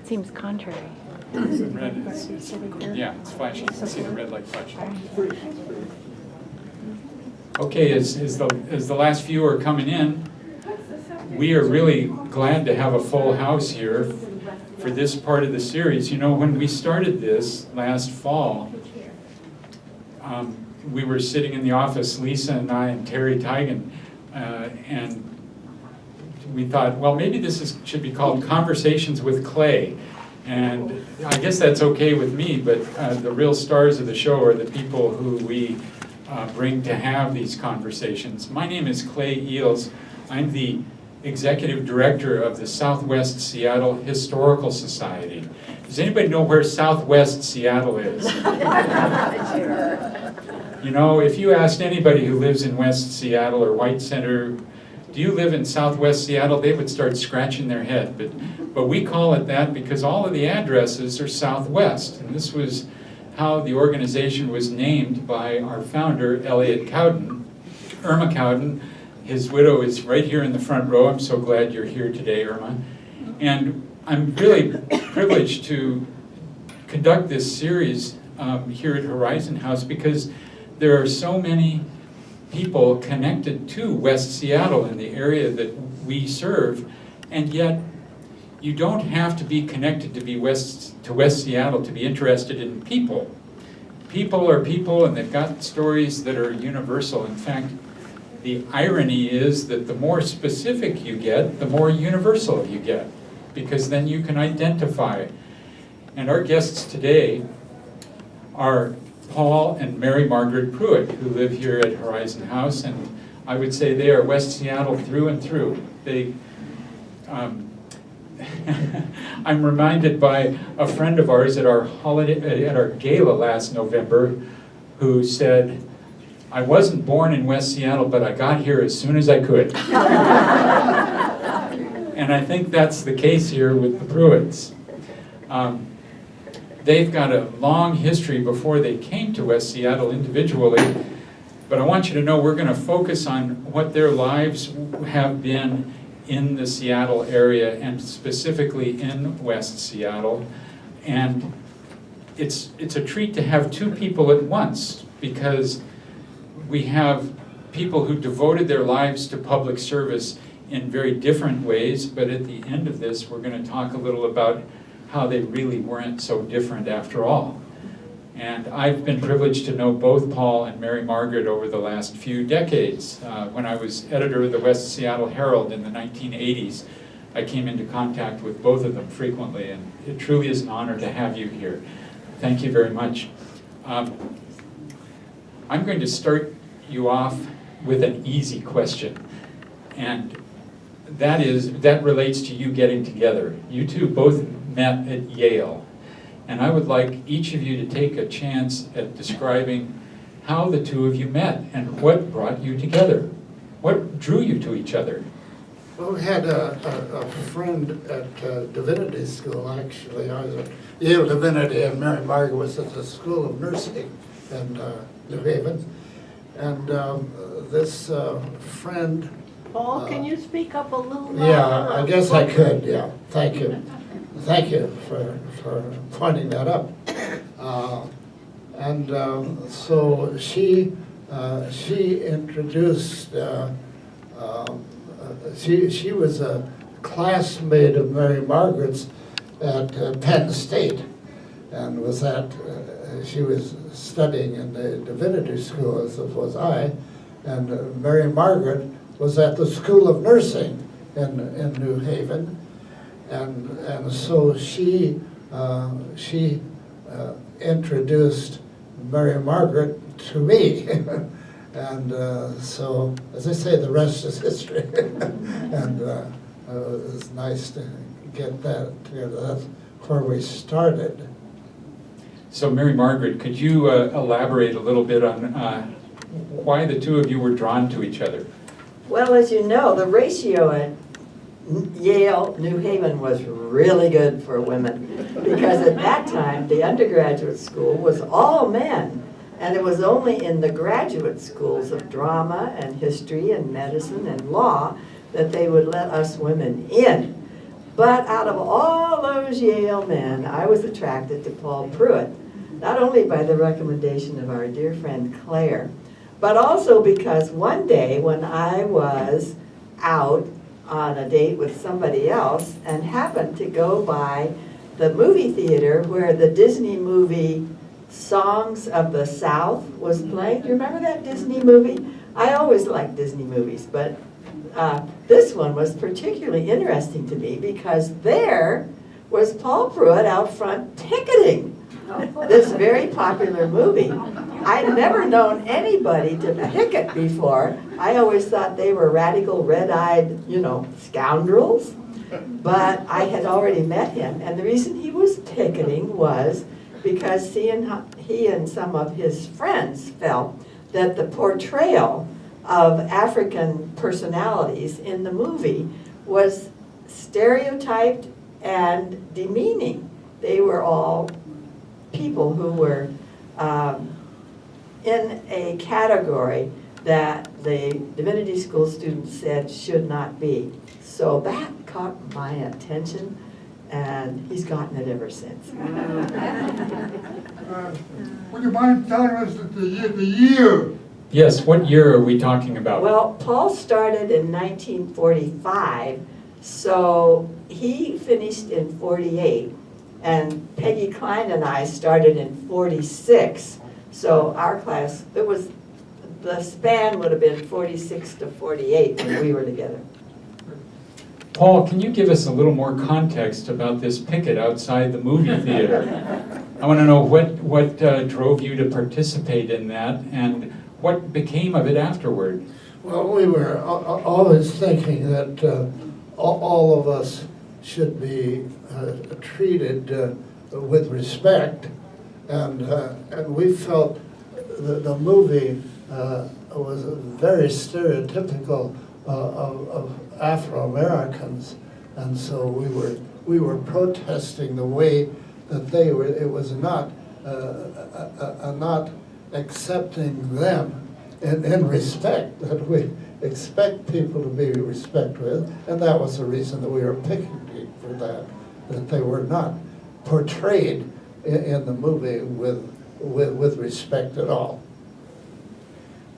That seems contrary. Red is, yeah, it's flashing. You can see the red light flashing. Okay, as the last few are coming in, we are really glad to have a full house here for this part of the series. You know, when we started this last fall, we were sitting in the office, Lisa and I and Terry Teigen, and we thought, well, maybe this should be called Conversations with Clay. And I guess that's okay with me, but the real stars of the show are the people who we bring to have these conversations. My name is Clay Eels. I'm the Executive Director of the Southwest Seattle Historical Society. Does anybody know where Southwest Seattle is? You know, if you asked anybody who lives in West Seattle or White Center, do you live in Southwest Seattle? They would start scratching their head. But we call it that because all of the addresses are Southwest. And this was how the organization was named by our founder, Elliot Cowden. Irma Cowden, his widow, is right here in the front row. I'm so glad you're here today, Irma. And I'm really privileged to conduct this series here at Horizon House because there are so many people connected to West Seattle in the area that we serve, and yet you don't have to be connected to West Seattle to be interested in people. People are people, and they've got stories that are universal. In fact, the irony is that the more specific you get, the more universal you get, because then you can identify. And our guests today are Paul and Mary Margaret Pruitt, who live here at Horizon House, and I would say they are West Seattle through and through. They, I'm reminded by a friend of ours at our gala last November, who said, "I wasn't born in West Seattle, but I got here as soon as I could." And I think that's the case here with the Pruitts. They've got a long history before they came to West Seattle individually, but I want you to know we're going to focus on what their lives have been in the Seattle area and specifically in West Seattle. And it's a treat to have two people at once, because we have people who devoted their lives to public service in very different ways, but at the end of this we're going to talk a little about how they really weren't so different after all. And I've been privileged to know both Paul and Mary Margaret over the last few decades. When I was editor of the West Seattle Herald in the 1980s, I came into contact with both of them frequently, and it truly is an honor to have you here. Thank you very much. I'm going to start you off with an easy question, and that relates to you getting together. You two both met at Yale, and I would like each of you to take a chance at describing how the two of you met and what brought you together. What drew you to each other? Well, we had a friend at Divinity School, actually. I was at Yale Divinity, and Mary Margaret was at the School of Nursing in New Haven. And this friend... Paul, can you spek up a little louder? Yeah, I guess I could, yeah. Thank you. Thank you for pointing that up. So she introduced, she was a classmate of Mary Margaret's at Penn State, and she was studying in the Divinity School, as was I, and Mary Margaret was at the School of Nursing in New Haven. And so she introduced Mary Margaret to me, and so, as I say, the rest is history. And it was nice to get that together. That's where we started. So Mary Margaret, could you elaborate a little bit on why the two of you were drawn to each other? Well, as you know, the ratio at Yale, New Haven was really good for women, because at that time the undergraduate school was all men, and it was only in the graduate schools of drama and history and medicine and law that they would let us women in. But out of all those Yale men, I was attracted to Paul Pruitt, not only by the recommendation of our dear friend Claire, but also because one day when I was out on a date with somebody else and happened to go by the movie theater where the Disney movie Songs of the South was playing. Do you remember that Disney movie? I always liked Disney movies, but this one was particularly interesting to me because there was Paul Pruitt out front picketing this very popular movie. I'd never known anybody to picket before. I always thought they were radical, red-eyed, scoundrels. But I had already met him, and the reason he was picketing was because he and some of his friends felt that the portrayal of African personalities in the movie was stereotyped and demeaning. They were all people who were in a category that the divinity school students said should not be. So that caught my attention, and he's gotten it ever since. Would you mind telling us the year? Yes, what year are we talking about? Well, Paul started in 1945, so he finished in 48, and Peggy Klein and I started in 46. So our class, the span would have been 46 to 48 when we were together. Paul, can you give us a little more context about this picket outside the movie theater? I want to know what drove you to participate in that and what became of it afterward. Well, we were always thinking that all of us should be treated with respect, and we felt the movie was very stereotypical of Afro-Americans, and so we were protesting the way that they were. It was not accepting them in respect that we expect people to be respected with, and that was the reason that we were picketing for that they were not portrayed in the movie with respect at all.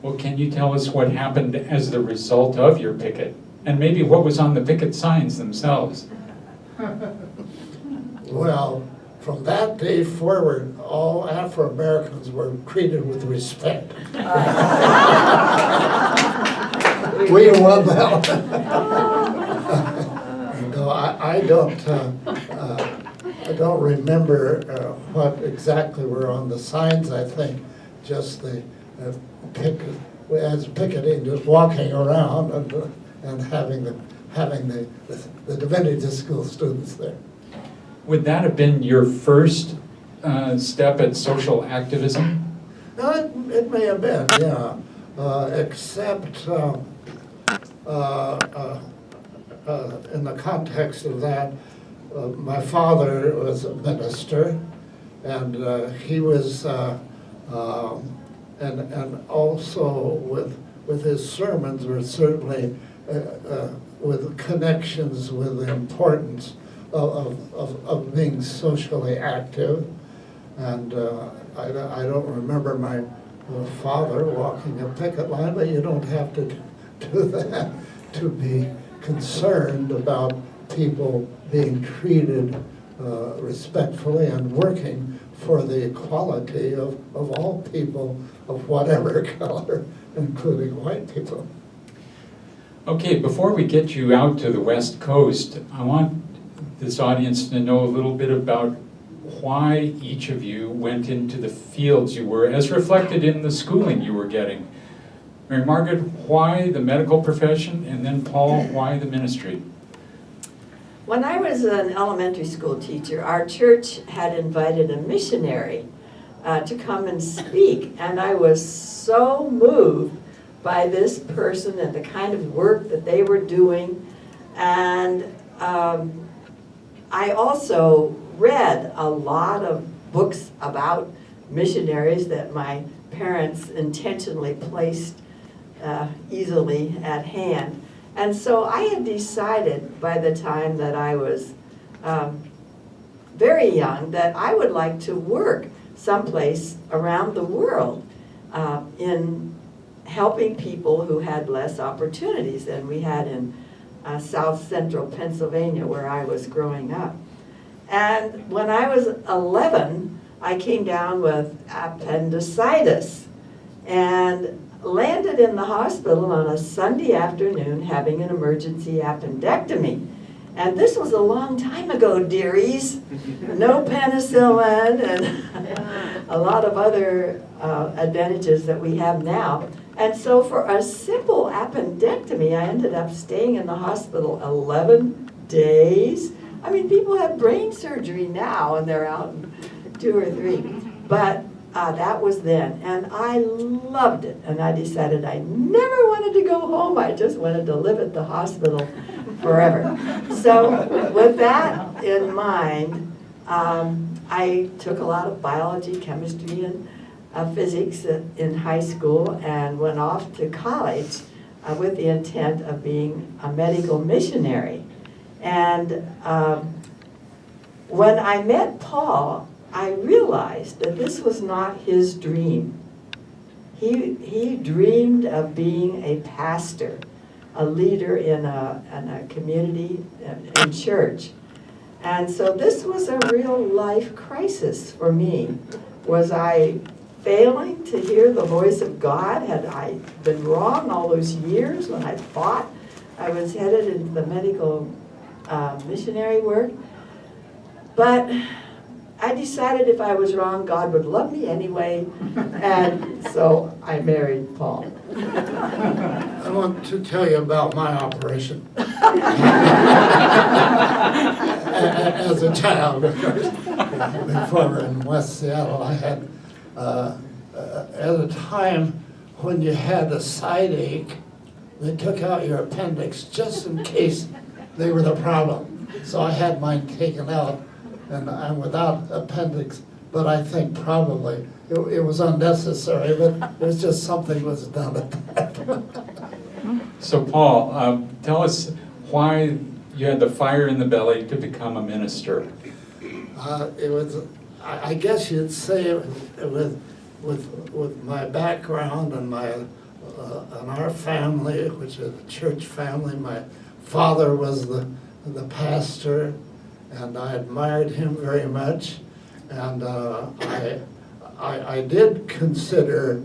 Well, can you tell us what happened as the result of your picket? And maybe what was on the picket signs themselves? Well, from that day forward, all Afro-Americans were treated with respect. We won that one. No, I don't remember what exactly were on the signs. I think just the picketing, just walking around and having the divinity school students there. Would that have been your first step at social activism? No, it may have been, yeah. Except in the context of that, my father was a minister, and he was, and also with his sermons were certainly with connections with the importance of being socially active. And I don't remember my father walking a picket line, but you don't have to do that to be concerned about people being treated respectfully and working for the equality of all people of whatever color, including white people. Okay, before we get you out to the West Coast, I want this audience to know a little bit about why each of you went into the fields you were, as reflected in the schooling you were getting. Mary Margaret, why the medical profession? And then Paul, why the ministry? When I was an elementary school teacher, our church had invited a missionary to come and speak, and I was so moved by this person and the kind of work that they were doing. And I also read a lot of books about missionaries that my parents intentionally placed easily at hand. And so I had decided by the time that I was very young that I would like to work someplace around the world in helping people who had less opportunities than we had in South Central Pennsylvania, where I was growing up. And when I was 11, I came down with appendicitis and landed in the hospital on a Sunday afternoon having an emergency appendectomy. And this was a long time ago, dearies. No penicillin and a lot of other advantages that we have now. And so for a simple appendectomy, I ended up staying in the hospital 11 days. I mean, people have brain surgery now and they're out in 2 or 3. But that was then, and I loved it. And I decided I never wanted to go home. I just wanted to live at the hospital forever. So with that in mind, I took a lot of biology, chemistry, and physics in high school and went off to college with the intent of being a medical missionary. And when I met Paul, I realized that this was not his dream. He dreamed of being a pastor, a leader in a community in church. And so this was a real life crisis for me. Was I failing to hear the voice of God? Had I been wrong all those years when I thought I was headed into the medical missionary work? But I decided if I was wrong, God would love me anyway, and so I married Paul. I want to tell you about my operation. As a child, of course, before in West Seattle, I had, at a time when you had a side ache, they took out your appendix just in case they were the problem. So I had mine taken out, and I'm without appendix, but I think probably it was unnecessary, but it was just something was done at that time. So Paul, tell us why you had the fire in the belly to become a minister. It was, I guess you'd say, with my background and and our family, which is a church family. My father was the pastor, and I admired him very much. And I did consider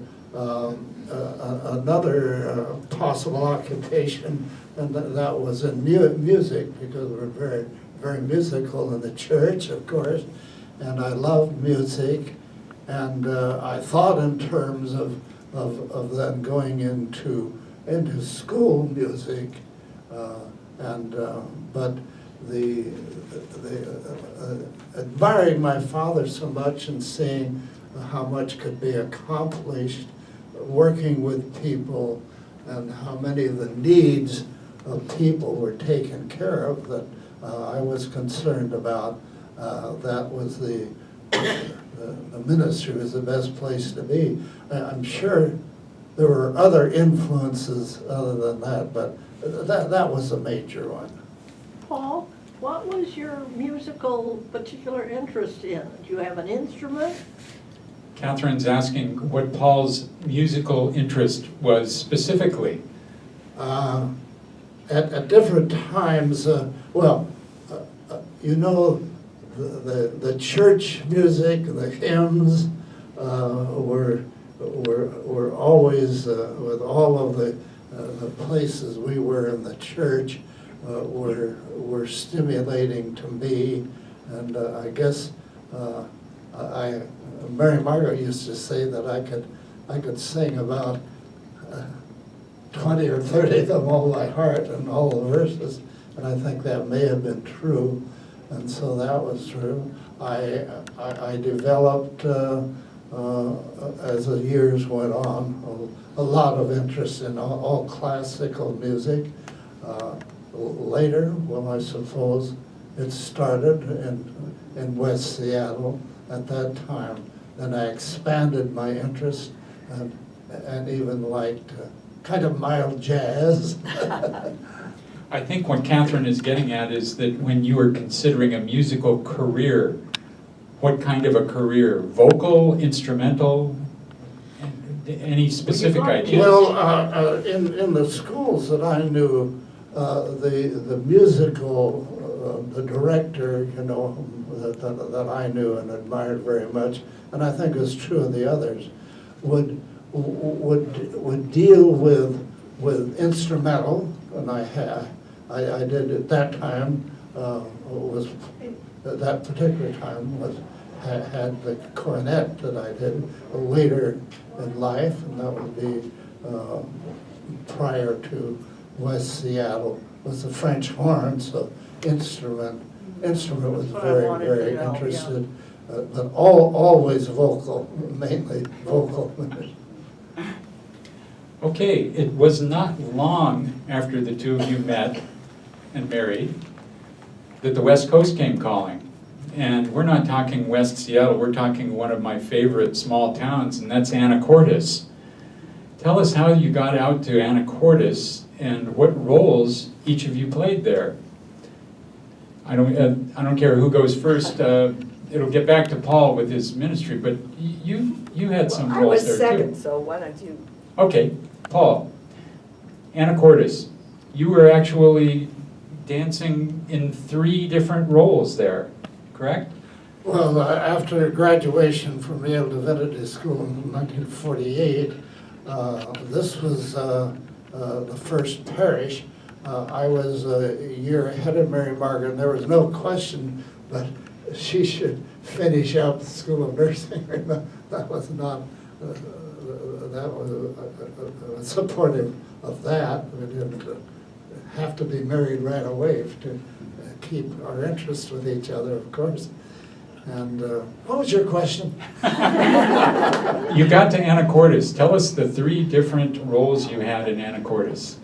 another possible occupation, and that was in music, because we're very, very musical in the church, of course, and I loved music, and I thought in terms of then going into school music, but admiring my father so much and seeing how much could be accomplished working with people and how many of the needs of people were taken care of, that I was concerned about. That was the ministry was the best place to be. I'm sure there were other influences other than that, but that was a major one. Paul, what was your musical particular interest in? Do you have an instrument? Catherine's asking what Paul's musical interest was specifically. At different times, you know, the church music, the hymns were always, with all of the places we were in the church, were stimulating to me. And I guess Mary Margaret used to say that I could sing about 20 or 30 of them all by heart and all the verses, and I think that may have been true, and so that was true. I developed, as the years went on, a lot of interest in all classical music. Later, well, I suppose it started in West Seattle at that time. Then I expanded my interest and even liked kind of mild jazz. I think what Catherine is getting at is that when you were considering a musical career, what kind of a career? Vocal, instrumental? Any specific like ideas? Well, in the schools that I knew, the musical, the director, you know, that I knew and admired very much, and I think is true of the others, would deal with instrumental, and I did at that time, was at that particular time had the cornet that I did later in life, and that would be prior to West Seattle, was the French horn, so instrument was That's what I very, wanted to very know, yeah. interested, but always vocal, mainly vocal. Okay, it was not long after the two of you met and married that the West Coast came calling. And we're not talking West Seattle, we're talking one of my favorite small towns, and that's Anacortes. Tell us how you got out to Anacortes and what roles each of you played there. I don't care who goes first. It'll get back to Paul with his ministry, but you had some I roles was there second, too. so why don't you? Okay, Paul, Anacortes, you were actually dancing in 3 different roles there, correct? Well, after graduation from Yale Divinity School in 1948, this was the first parish. I was a year ahead of Mary Margaret, and there was no question, but she should finish out the School of Nursing. That was not, that was supportive of that. We didn't have to be married right away to keep our interest with each other, of course. And what was your question? You got to Anacortes. Tell us the 3 different roles you had in Anacortes.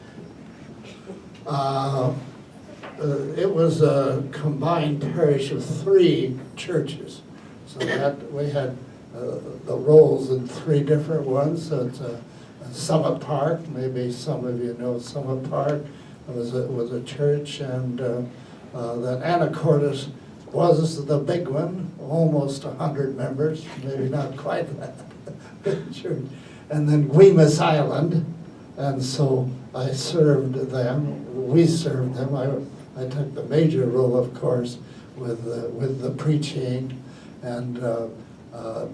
It was a combined parish of 3 churches. So that we had the roles in 3 different ones. So it's Summit Park, maybe some of you know Summit Park. It was a church, and then Anacortes was the big one, almost 100 members, maybe not quite that church. And then Guimas Island, and so I served them, we served them. I took the major role, of course, with the preaching, and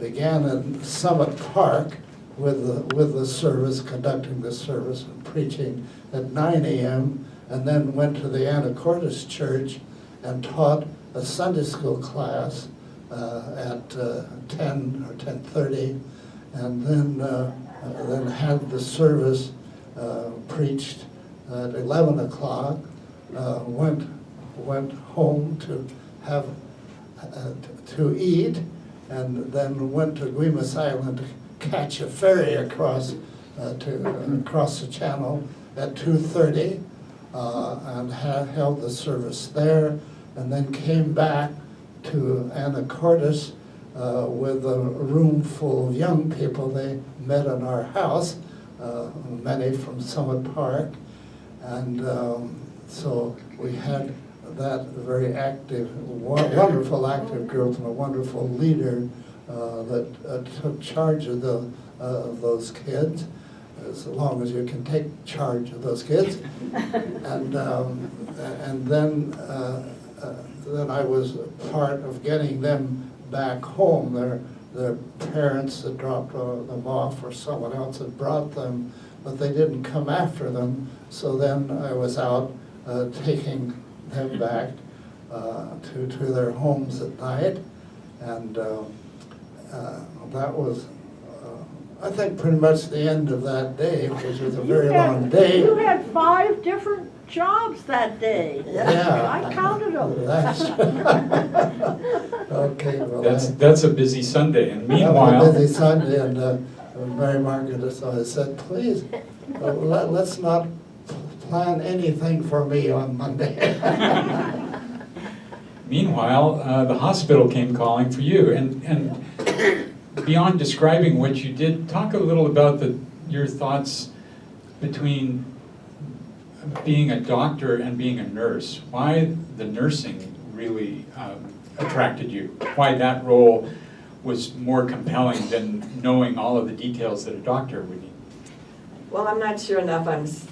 began in Summit Park with the service, conducting the service and preaching at 9 a.m., and then went to the Anacortes Church and taught a Sunday school class at 10 or 10:30, and then had the service preached at 11 o'clock, went home to have to eat, and then went to Guimas Island to catch a ferry across the channel at 2:30, and held the service there, and then came back to Anacortes with a room full of young people. They met in our house, many from Summit Park, and so we had that very active, wonderful active group, and a wonderful leader that took charge of those kids, as long as you can take charge of those kids. And then I was part of getting them back home. Their parents had dropped them off, or someone else had brought them, but they didn't come after them. So then I was out taking them back to their homes at night, and that was, I think, pretty much the end of that day, which was a very long day. You had 5 different jobs that day. Yeah. I counted them. That's okay. Well, That's a busy Sunday, and that was meanwhile, a busy Sunday, and Mary Margaret said, "Please, let's not plan anything for me on Monday." meanwhile, the hospital came calling for you, and beyond describing what you did, talk a little about your thoughts between being a doctor and being a nurse, why the nursing really attracted you? Why that role was more compelling than knowing all of the details that a doctor would need? Well, I'm not sure enough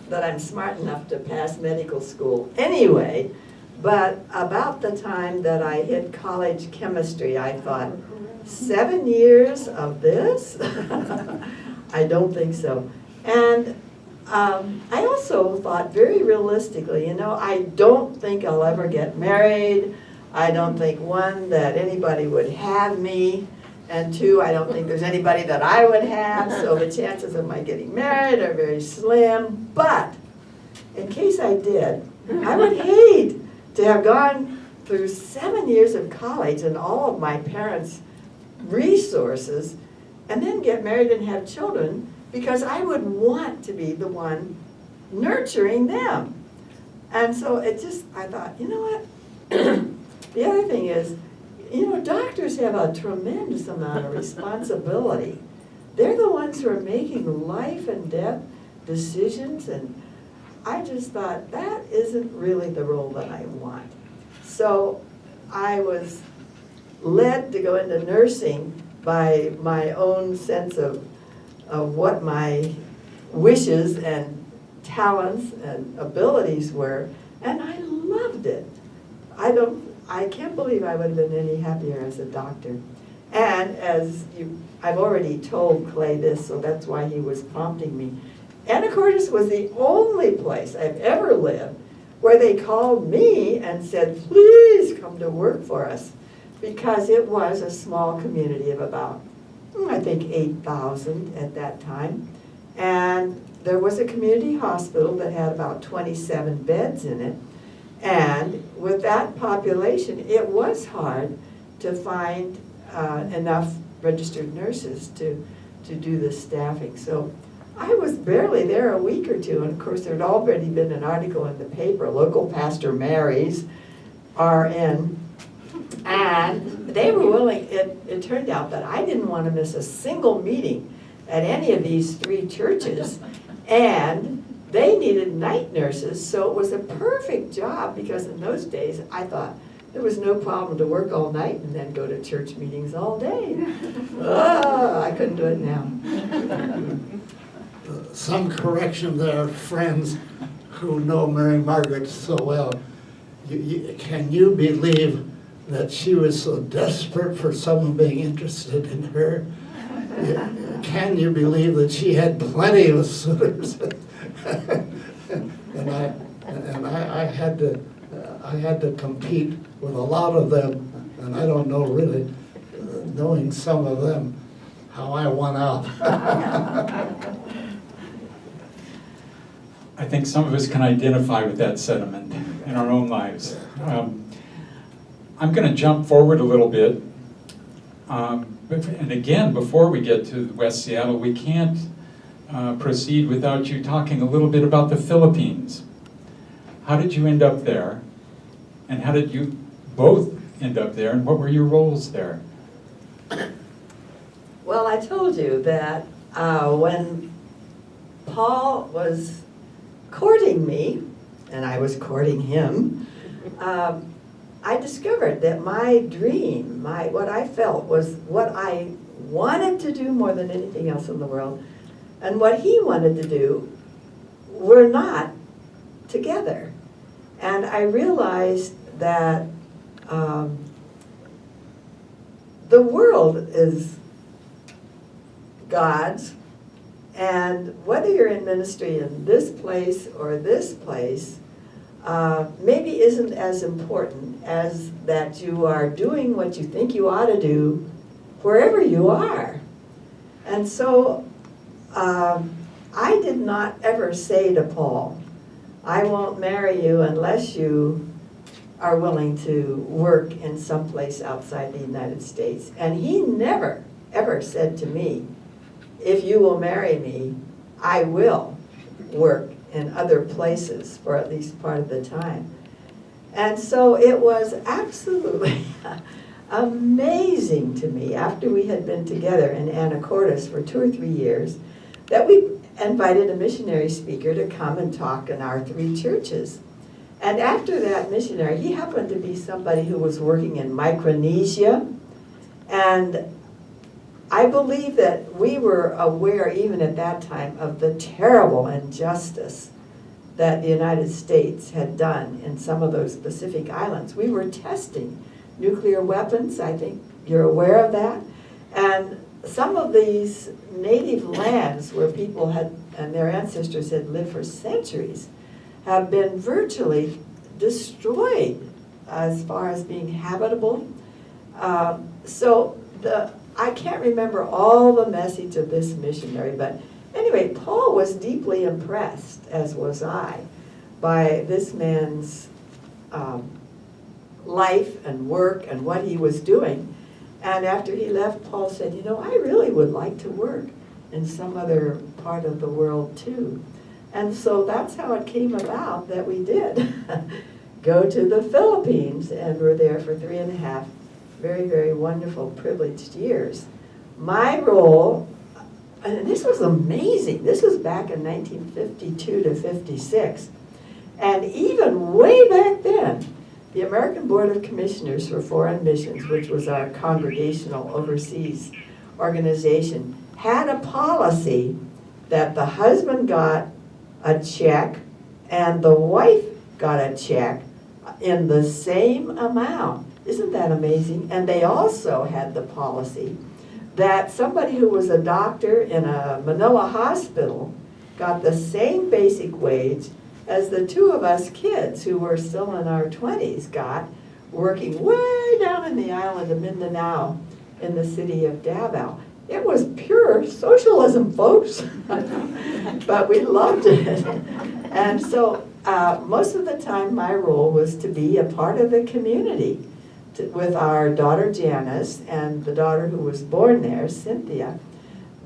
that I'm smart enough to pass medical school anyway, but about the time that I hit college chemistry, I thought, 7 years of this? I don't think so. And I also thought very realistically, I don't think I'll ever get married. I don't think, one, that anybody would have me, and two, I don't think there's anybody that I would have, so the chances of my getting married are very slim. But in case I did, I would hate to have gone through 7 years of college and all of my parents' resources and then get married and have children, because I would want to be the one nurturing them. And so I thought, you know what? The other thing is, doctors have a tremendous amount of responsibility. They're the ones who are making life and death decisions, and I just thought that isn't really the role that I want. So I was led to go into nursing by my own sense of what my wishes and talents and abilities were, and I loved it. I can't believe I would have been any happier as a doctor. And I've already told Clay this, so that's why he was prompting me. Anacortes was the only place I've ever lived where they called me and said, please come to work for us, because it was a small community of about, I think, 8,000 at that time. And there was a community hospital that had about 27 beds in it. And with that population, it was hard to find enough registered nurses to do the staffing. So I was barely there a week or two, and of course there had already been an article in the paper, local pastor marries RN, and they were willing. It turned out that I didn't want to miss a single meeting at any of these 3 churches, and they needed night nurses, so it was a perfect job, because in those days I thought there was no problem to work all night and then go to church meetings all day. I couldn't do it now. Some correction there, friends who know Mary Margaret so well. Can you believe that she was so desperate for someone being interested in her? Can you believe that she had plenty of suitors? and I had to compete with a lot of them, and I don't know really, knowing some of them, how I won out. I think some of us can identify with that sentiment in our own lives. I'm going to jump forward a little bit. And again, before we get to West Seattle, we can't proceed without you talking a little bit about the Philippines. How did you end up there? And how did you both end up there? And what were your roles there? Well, I told you that when Paul was courting me, and I was courting him, I discovered that my dream, what I felt was what I wanted to do more than anything else in the world, and what he wanted to do were not together. And I realized that the world is God's, and whether you're in ministry in this place or this place, maybe isn't as important as that you are doing what you think you ought to do wherever you are. And so I did not ever say to Paul, I won't marry you unless you are willing to work in some place outside the United States. And he never, ever said to me, if you will marry me, I will work in other places for at least part of the time. And so it was absolutely amazing to me, after we had been together in Anacortes for 2 or 3 years, that we invited a missionary speaker to come and talk in our 3 churches. And after that missionary, he happened to be somebody who was working in Micronesia. And I believe that we were aware, even at that time, of the terrible injustice that the United States had done in some of those Pacific islands. We were testing nuclear weapons, I think you're aware of that. And some of these native lands where people had, and their ancestors had lived for centuries, have been virtually destroyed as far as being habitable. I can't remember all the message of this missionary, but anyway, Paul was deeply impressed, as was I, by this man's life and work and what he was doing. And after he left, Paul said, you know, I really would like to work in some other part of the world too. And so that's how it came about that we did go to the Philippines, and were there for 3.5 very, very wonderful, privileged years. My role, and this was amazing, this was back in 1952 to 56, and even way back then, the American Board of Commissioners for Foreign Missions, which was our congregational overseas organization, had a policy that the husband got a check and the wife got a check in the same amount. Isn't that amazing? And they also had the policy that somebody who was a doctor in a Manila hospital got the same basic wage as the 2 of us kids who were still in our 20s got, working way down in the island of Mindanao in the city of Davao. It was pure socialism, folks, but we loved it. And so most of the time my role was to be a part of the community with our daughter Janice and the daughter who was born there, Cynthia.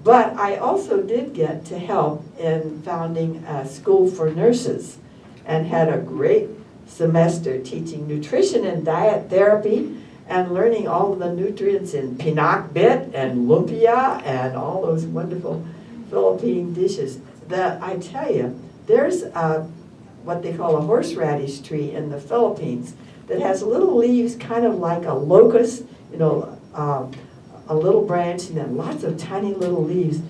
But I also did get to help in founding a school for nurses and had a great semester teaching nutrition and diet therapy and learning all of the nutrients in pinakbit and lumpia and all those wonderful Philippine dishes. I tell you, there's what they call a horseradish tree in the Philippines that has little leaves kind of like a locust, you know, a little branch and then lots of tiny little leaves.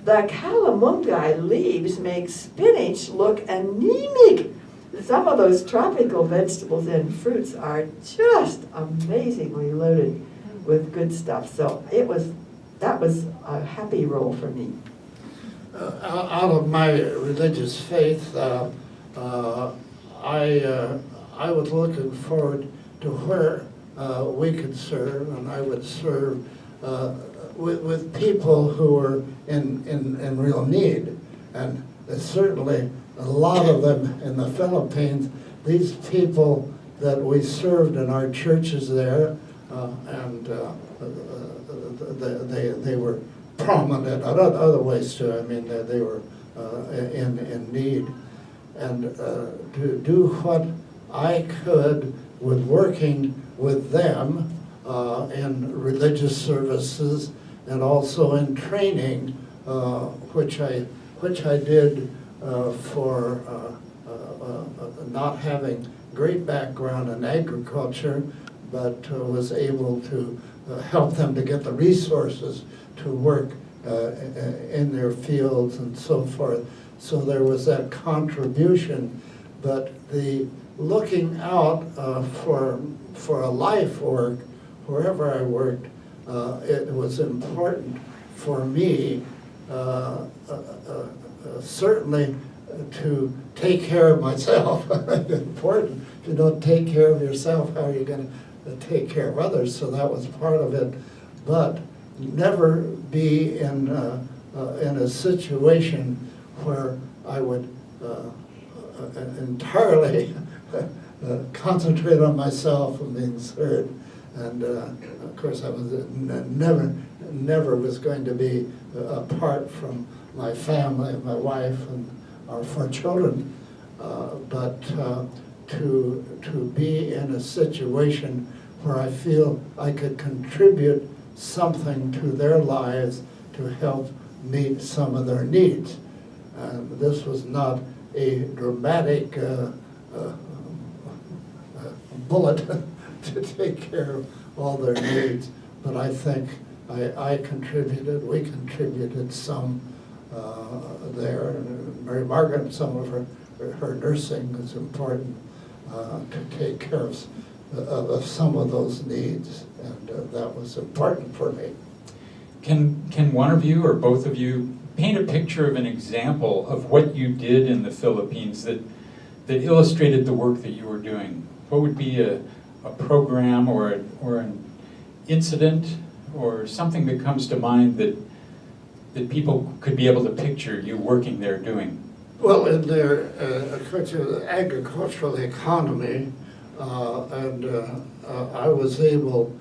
The calamungay leaves make spinach look anemic. Some of those tropical vegetables and fruits are just amazingly loaded with good stuff. So that was a happy role for me. Out of my religious faith, I was looking forward to where we could serve, and I would serve with people who were in real need. And certainly a lot of them in the Philippines, these people that we served in our churches there, they were prominent, other ways too. I mean, they were in need. And to do what I could with working with them in religious services and also in training, which I did for not having great background in agriculture, but was able to help them to get the resources to work in their fields and so forth. So there was that contribution, but the looking out for a life work, wherever I worked, it was important for me, certainly to take care of myself. It's important. If you don't take care of yourself, how are you going to take care of others? So that was part of it. But never be in a situation where I would entirely concentrate on myself and being served. And of course, I was never was going to be apart from my family, my wife, and our 4 children. But to be in a situation where I feel I could contribute something to their lives to help meet some of their needs. This was not a dramatic bullet to take care of all their needs, but I think I contributed, we contributed some there. And Mary Margaret, some of her nursing is important to take care of some of those needs, and that was important for me. Can one of you or both of you paint a picture of an example of what you did in the Philippines that illustrated the work that you were doing? What would be a program or an incident or something that comes to mind that people could be able to picture you working there doing? Well, in their agricultural economy, I was able,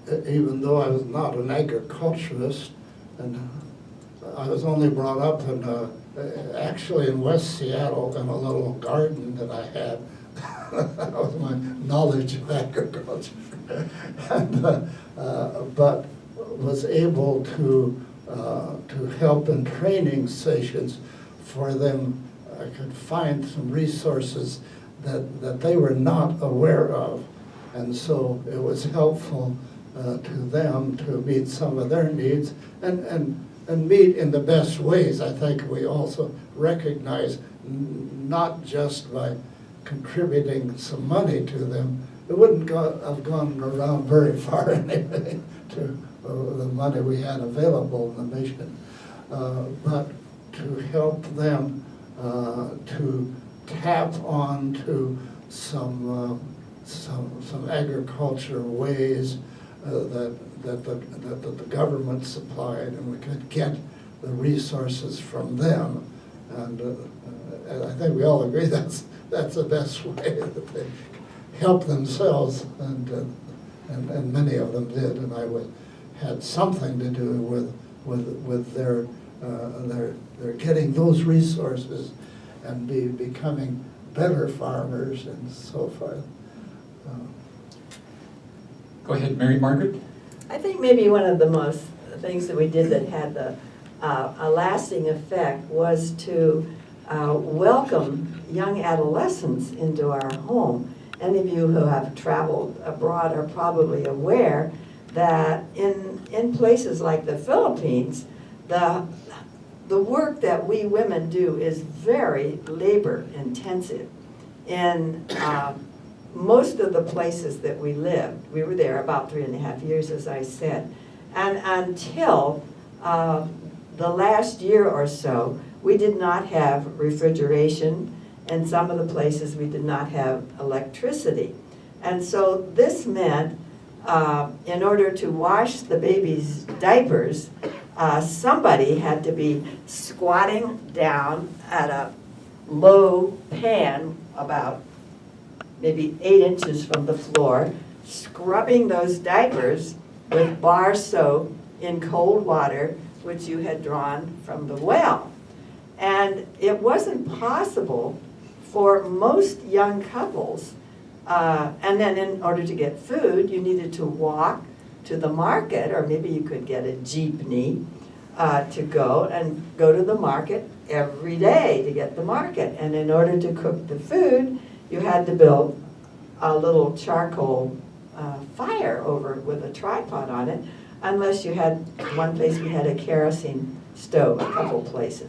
even though I was not an agriculturist, and I was only brought up in actually in West Seattle in a little garden that I had. That was my knowledge of agriculture. And, but was able to help in training sessions for them. I could find some resources that they were not aware of. And so it was helpful to them to meet some of their needs and meet in the best ways. I think we also recognize not just by contributing some money to them. It wouldn't have gone around very far anyway to the money we had available in the mission. But to help them to tap on to some agriculture ways that the government supplied, and we could get the resources from them. And I think we all agree that's the best way that they help themselves, and many of them did, and I had something to do with their getting those resources and becoming better farmers and so forth. Go ahead, Mary Margaret. I think maybe one of the most things that we did that had a lasting effect was to welcome young adolescents into our home. Any of you who have traveled abroad are probably aware that in places like the Philippines, the work that we women do is very labor intensive. In most of the places that we lived, we were there about 3.5 years, as I said, and until the last year or so, we did not have refrigeration, and some of the places we did not have electricity. And so this meant, in order to wash the baby's diapers, somebody had to be squatting down at a low pan about maybe 8 inches from the floor, scrubbing those diapers with bar soap in cold water, which you had drawn from the well. And it wasn't possible for most young couples, and then in order to get food, you needed to walk to the market, or maybe you could get a jeepney to go to the market every day to get the market. And in order to cook the food, you had to build a little charcoal fire over with a tripod on it, unless you had, one place we had a kerosene stove, a couple places.